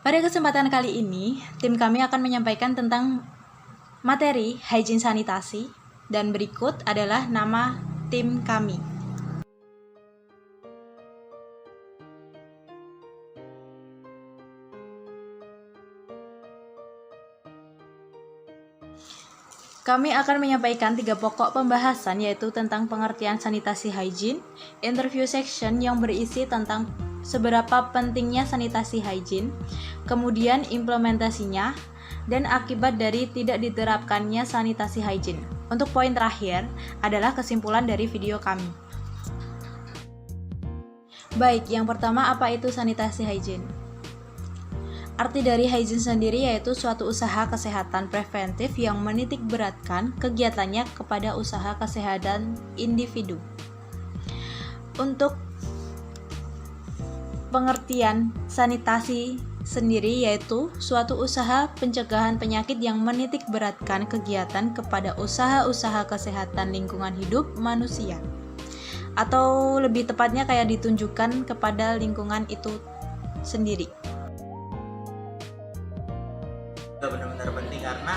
Pada kesempatan kali ini, tim kami akan menyampaikan tentang materi hygiene sanitasi dan berikut adalah nama tim kami. Kami akan menyampaikan 3 pokok pembahasan, yaitu tentang pengertian sanitasi hygiene, interview section yang berisi tentang seberapa pentingnya sanitasi hygiene, kemudian implementasinya, dan akibat dari tidak diterapkannya sanitasi hygiene. Untuk poin terakhir adalah kesimpulan dari video kami. Baik, yang pertama, apa itu sanitasi hygiene? Arti dari hygiene sendiri yaitu suatu usaha kesehatan preventif yang menitik beratkan kegiatannya kepada usaha kesehatan individu. Untuk pengertian sanitasi sendiri yaitu suatu usaha pencegahan penyakit yang menitik beratkan kegiatan kepada usaha-usaha kesehatan lingkungan hidup manusia, atau lebih tepatnya kayak ditunjukkan kepada lingkungan itu sendiri. Benar-benar penting karena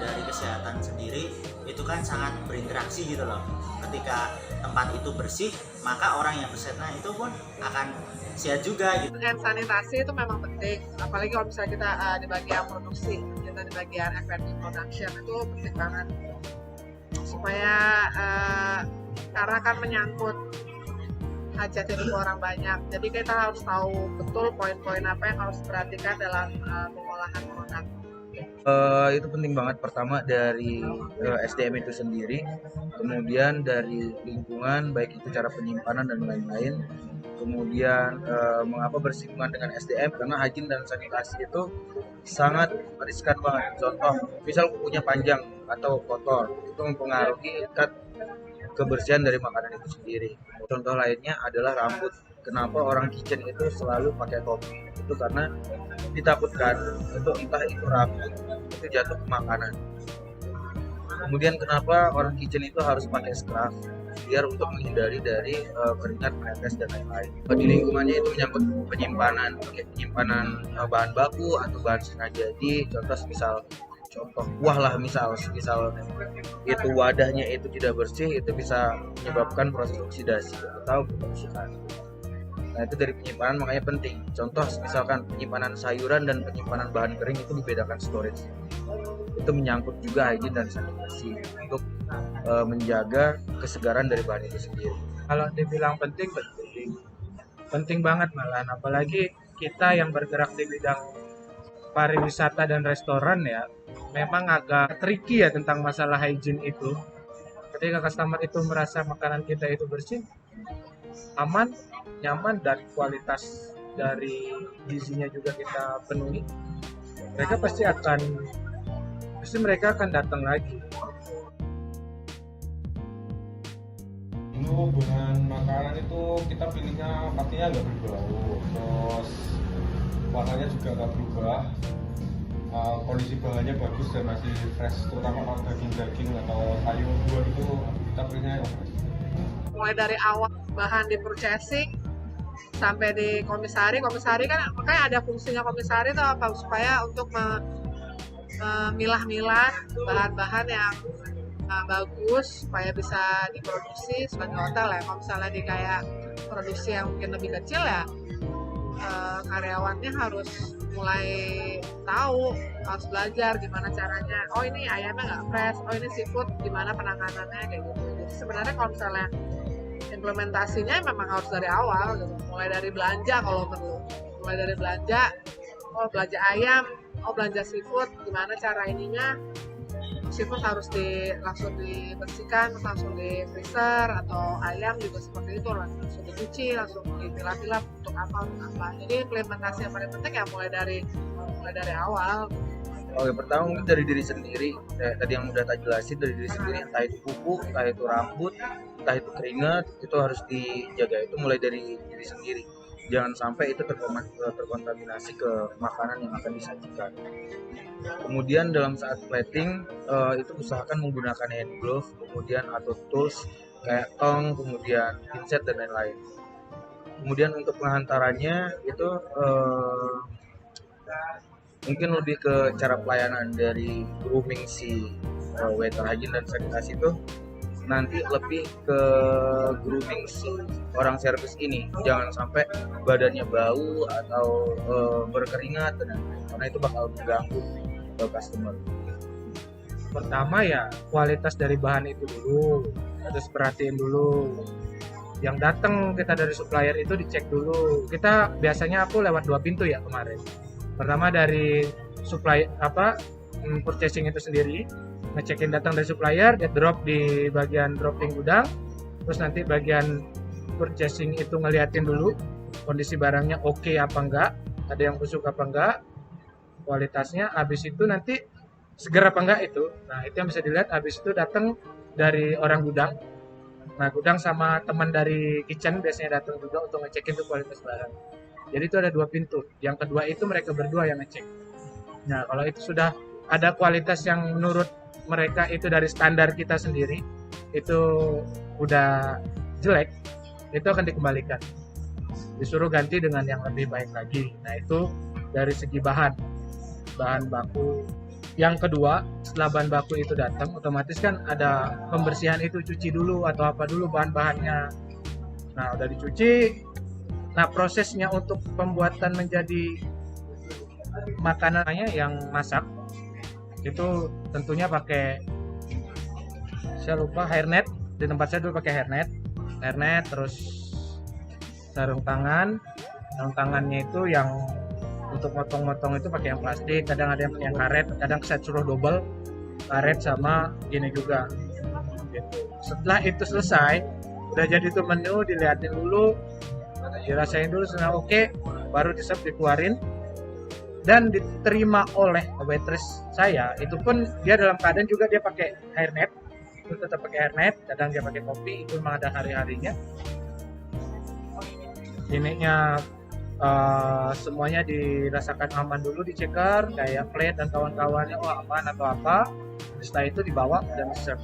dari kesehatan sendiri itu kan sangat berinteraksi gitu loh. Ketika tempat itu bersih, maka orang yang bersihnya itu pun akan sehat juga gitu. Hand sanitasi itu memang penting, apalagi kalau misalnya kita di bagian produksi, kita di bagian F&B production itu penting banget supaya karena kan menyangkut hajat hidup orang banyak, jadi kita harus tahu betul poin-poin apa yang harus diperhatikan dalam pengolahan produk. Itu penting banget, pertama dari SDM itu sendiri, kemudian dari lingkungan, baik itu cara penyimpanan dan lain-lain, kemudian mengapa bersinggungan dengan SDM, karena hygiene dan sanitasi itu sangat riskan banget. Contoh, misal kukunya panjang atau kotor, itu mempengaruhi tingkat kebersihan dari makanan itu sendiri. Contoh lainnya adalah rambut. Kenapa orang kitchen itu selalu pakai topi? Itu karena ditakutkan untuk entah itu rambut itu jatuh ke makanan. Kemudian kenapa orang kitchen itu harus pakai scrub? Biar untuk menghindari dari keringat, menetes dan lain-lain. Di lingkungannya itu menyangkut penyimpanan, bahan baku atau bahan setengah jadi. Contoh kuah lah, misal itu wadahnya itu tidak bersih, itu bisa menyebabkan proses oksidasi atau kerusakan. Nah, itu dari penyimpanan makanya penting. Contoh misalkan penyimpanan sayuran dan penyimpanan bahan kering itu dibedakan storage. Itu menyangkut juga hygiene dan sanitasi untuk menjaga kesegaran dari bahan itu sendiri. Kalau dibilang penting banget malahan, apalagi kita yang bergerak di bidang pariwisata dan restoran ya, memang agak tricky ya tentang masalah hygiene itu. Ketika customer itu merasa makanan kita itu bersih, aman, nyaman, dan kualitas dari gizinya juga kita penuhi, mereka akan datang lagi. Dulu bahan makanan itu kita pilihnya pastinya nggak berbau, terus warnanya juga nggak berubah, kondisi bahannya bagus dan masih fresh, terutama kalau daging-daging atau sayur buah itu kita pilihnya yang fresh. Mulai dari awal bahan di purchasing sampai di komisari kan makanya ada fungsinya komisari itu apa, supaya untuk memilah-milah bahan-bahan yang bagus supaya bisa diproduksi sebagai hotel ya. Kalau misalnya di kayak produksi yang mungkin lebih kecil ya, karyawannya harus mulai tahu, harus belajar gimana caranya. Oh ini ayamnya nggak fresh, oh ini seafood gimana penanganannya kayak gitu. Jadi sebenarnya kalau misalnya implementasinya memang harus dari awal gitu. Mulai dari belanja kalau perlu, mulai dari belanja, oh belanja ayam, oh belanja seafood, gimana cara ininya. Seafood harus langsung dibersihkan, langsung di freezer, atau ayam juga seperti itu, langsung dicuci, langsung dipilah-pilah untuk apa. Jadi implementasi yang paling penting ya mulai dari awal. Oke, pertama mungkin dari diri sendiri. Tadi yang udah tak jelasin, dari diri sendiri, entah itu kuku, entah itu rambut, entah itu keringat, itu harus dijaga. Itu mulai dari diri sendiri. Jangan sampai itu terkontaminasi ke makanan yang akan disajikan. Kemudian dalam saat plating itu usahakan menggunakan hand glove, kemudian atau tools kayak tong, kemudian pinset dan lain-lain. Kemudian untuk penghantarannya itu Mungkin lebih ke cara pelayanan dari grooming si waiter hygiene dan sanitasi itu nanti lebih ke grooming si orang servis ini, jangan sampai badannya bau atau berkeringat dan lain-lain. Karena itu bakal mengganggu customer. Pertama ya kualitas dari bahan itu dulu, harus perhatiin dulu. Yang datang kita dari supplier itu dicek dulu. Kita biasanya aku lewat 2 pintu ya kemarin. Pertama dari purchasing itu sendiri, ngecekin datang dari supplier, dia drop di bagian dropping gudang, terus nanti bagian purchasing itu ngeliatin dulu kondisi barangnya oke apa enggak, ada yang busuk apa enggak, kualitasnya. Habis itu nanti seger apa enggak itu. Nah, itu yang bisa dilihat. Habis itu datang dari orang gudang. Nah, gudang sama teman dari kitchen biasanya datang juga untuk ngecekin tuh kualitas barang. Jadi itu ada 2 pintu. Yang kedua itu mereka berdua yang ngecek. Nah, kalau itu sudah ada kualitas yang menurut mereka itu dari standar kita sendiri, itu udah jelek, itu akan dikembalikan. Disuruh ganti dengan yang lebih baik lagi. Nah, itu dari segi bahan baku. Yang kedua, setelah bahan baku itu datang, otomatis kan ada pembersihan itu, cuci dulu atau apa dulu bahan-bahannya. Nah, udah dicuci. Nah, prosesnya untuk pembuatan menjadi makanannya yang masak itu tentunya pakai, saya lupa, hairnet. Di tempat saya dulu pakai hairnet, terus sarung tangannya itu yang untuk motong-motong itu pakai yang plastik, kadang ada yang karet, kadang saya suruh double karet sama gini juga gitu. Setelah itu selesai, udah jadi tuh menu, dilihatin dulu, dirasain dulu, senang oke, baru dikeluarin dan diterima oleh waitress saya. Itu pun dia dalam keadaan juga dia pakai hairnet, itu tetap pakai hairnet, kadang dia pakai topi, itu memang ada hari-harinya. Ininya semuanya dirasakan aman dulu, diceker kayak plate dan kawan-kawannya, aman atau apa. Setelah itu dibawa dan serve.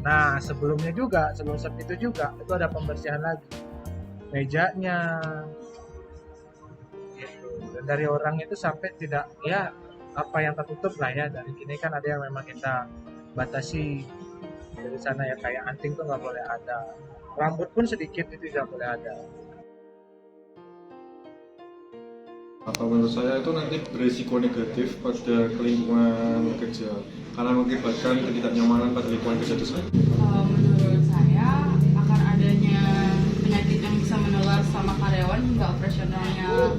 Nah, sebelum serve itu juga itu ada pembersihan lagi mejanya gitu. Dan dari orang itu sampai tidak ya apa yang tertutup lah ya, dari sini kan ada yang memang kita batasi dari sana ya, kayak anting tuh nggak boleh ada, rambut pun sedikit itu nggak boleh ada. Atau menurut saya itu nanti berisiko negatif pada lingkungan kerja karena mengakibatkan ketidaknyamanan pada lingkungan kerja itu sendiri. Menurut saya akan adanya penyakit yang bisa menular sama karyawan hingga operasionalnya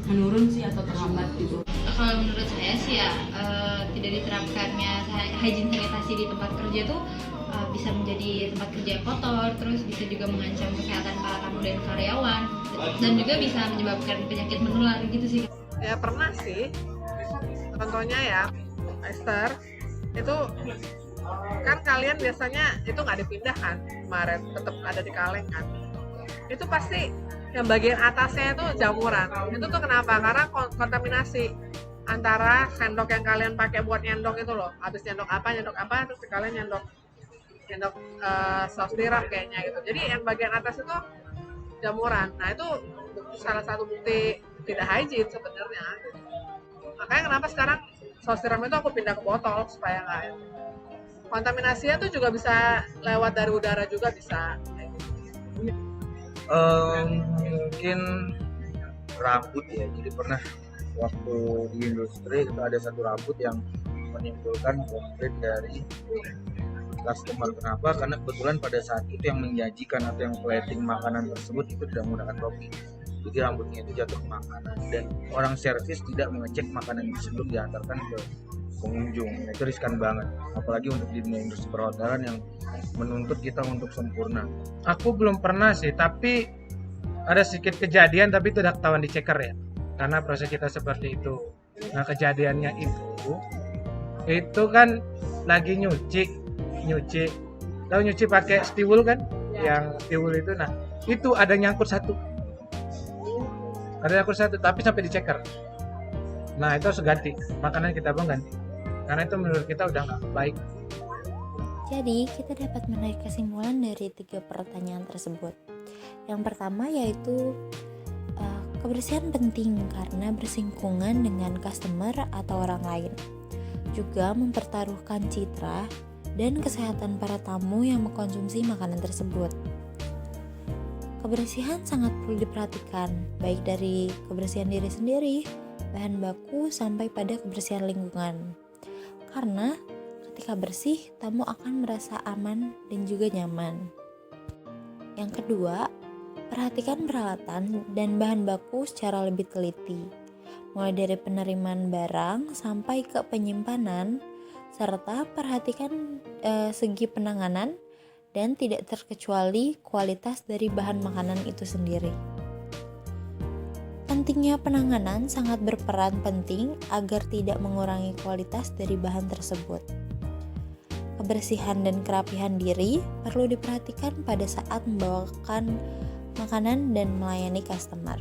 menurun sih atau terhambat gitu. Kalau menurut saya sih ya tidak diterapkannya hygiene sanitasi di tempat kerja tuh bisa menjadi tempat kerja yang kotor, terus bisa juga mengancam kesehatan para tamu dan karyawan, dan juga bisa menyebabkan penyakit menular gitu sih. Ya pernah sih, contohnya ya Esther, itu kan kalian biasanya itu nggak dipindah kan kemarin, tetap ada di kaleng kan. Itu pasti yang bagian atasnya itu jamuran. Itu tuh kenapa? Karena kontaminasi antara sendok yang kalian pakai buat nyendok itu loh. Habis nyendok apa, terus kalian nyendok saus tiram kayaknya gitu. Jadi yang bagian atas itu jamuran. Nah, itu salah satu bukti tidak hygiene sebenarnya. Makanya kenapa sekarang saus tiram itu aku pindah ke botol supaya nggak kontaminasinya tuh juga bisa lewat dari udara juga bisa. Mungkin rambut ya. Jadi pernah waktu di industri itu ada satu rambut yang menimbulkan konflik dari customer. Kenapa? Karena kebetulan pada saat itu yang menyajikan atau yang plating makanan tersebut itu tidak menggunakan topi. Jadi rambutnya itu jatuh ke makanan dan orang servis tidak mengecek makanan itu sebelum diantarkan ke pengunjung. Nah, itu riskan banget. Apalagi untuk di industri perhotelan yang menuntut kita untuk sempurna. Aku belum pernah sih, tapi ada sedikit kejadian, tapi itu udah ketahuan di checker ya, karena proses kita seperti itu. Nah, kejadiannya itu kan lagi nyuci tahu nyuci pakai stiwul kan, yang stiwul itu. Nah, itu ada nyangkut satu, tapi sampai di checker. Nah, itu harus ganti, makanan kita pun ganti, karena itu menurut kita udah nggak baik. Jadi, kita dapat menarik kesimpulan dari 3 pertanyaan tersebut. Yang pertama yaitu Kebersihan penting karena bersinggungan dengan customer atau orang lain. Juga mempertaruhkan citra dan kesehatan para tamu yang mengkonsumsi makanan tersebut. Kebersihan sangat perlu diperhatikan, baik dari kebersihan diri sendiri, bahan baku, sampai pada kebersihan lingkungan. Karena ketika bersih, tamu akan merasa aman dan juga nyaman. Yang kedua, perhatikan peralatan dan bahan baku secara lebih teliti, mulai dari penerimaan barang sampai ke penyimpanan, serta perhatikan segi penanganan dan tidak terkecuali kualitas dari bahan makanan itu sendiri. Pentingnya penanganan sangat berperan penting agar tidak mengurangi kualitas dari bahan tersebut. Kebersihan dan kerapihan diri perlu diperhatikan pada saat membawakan makanan dan melayani customer.